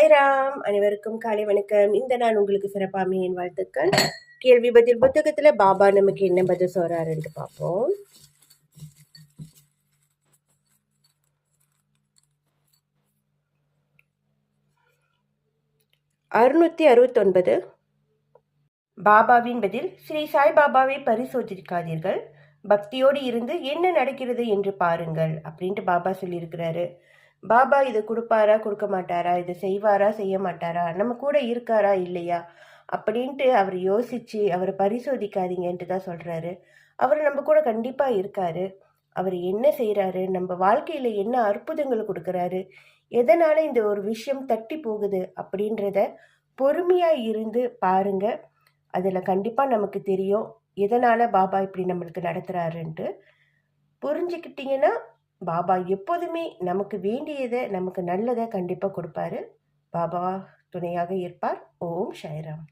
சாய்ராம். அனைவருக்கும் காலை வணக்கம். இந்த நாள் உங்களுக்கு சிறப்பாமே என் வாழ்த்துக்கள். கேள்வி பதில் புத்தகத்துல பாபா நமக்கு என்ன பதில் சொல்றாருன்னு பார்ப்போம். (669) பாபாவின் பதில்: ஸ்ரீ சாய்பாபாவை பரிசோதிக்காதீர்கள், பக்தியோடு இருந்து என்ன நடக்கிறது என்று பாருங்கள் அப்படின்ட்டு பாபா சொல்லியிருக்கிறாரு. பாபா இதை கொடுப்பாரா கொடுக்க மாட்டாரா, இதை செய்வாரா செய்ய மாட்டாரா, நம்ம கூட இருக்காரா இல்லையா அப்படின்ட்டு அவர் யோசிச்சு அவரை பரிசோதிக்காதீங்கன்ட்டு தான் சொல்றாரு. அவர் நம்ம கூட கண்டிப்பா இருக்காரு. அவர் என்ன செய்யறாரு, நம்ம வாழ்க்கையில என்ன அற்புதங்கள் கொடுக்கறாரு, எதனால இந்த ஒரு விஷயம் தட்டி போகுது அப்படின்றத பொறுமையா இருந்து பாருங்க. அதுல கண்டிப்பா நமக்கு தெரியும் எதனால பாபா இப்படி நம்மளுக்கு நடத்துறாருன்ட்டு. புரிஞ்சுக்கிட்டீங்கன்னா பாபா எப்போதுமே நமக்கு வேண்டியதை, நமக்கு நல்லதை கண்டிப்பா கொடுப்பாரு. பாபா துணையாக இருப்பார். ஓம் சாய்ராம்.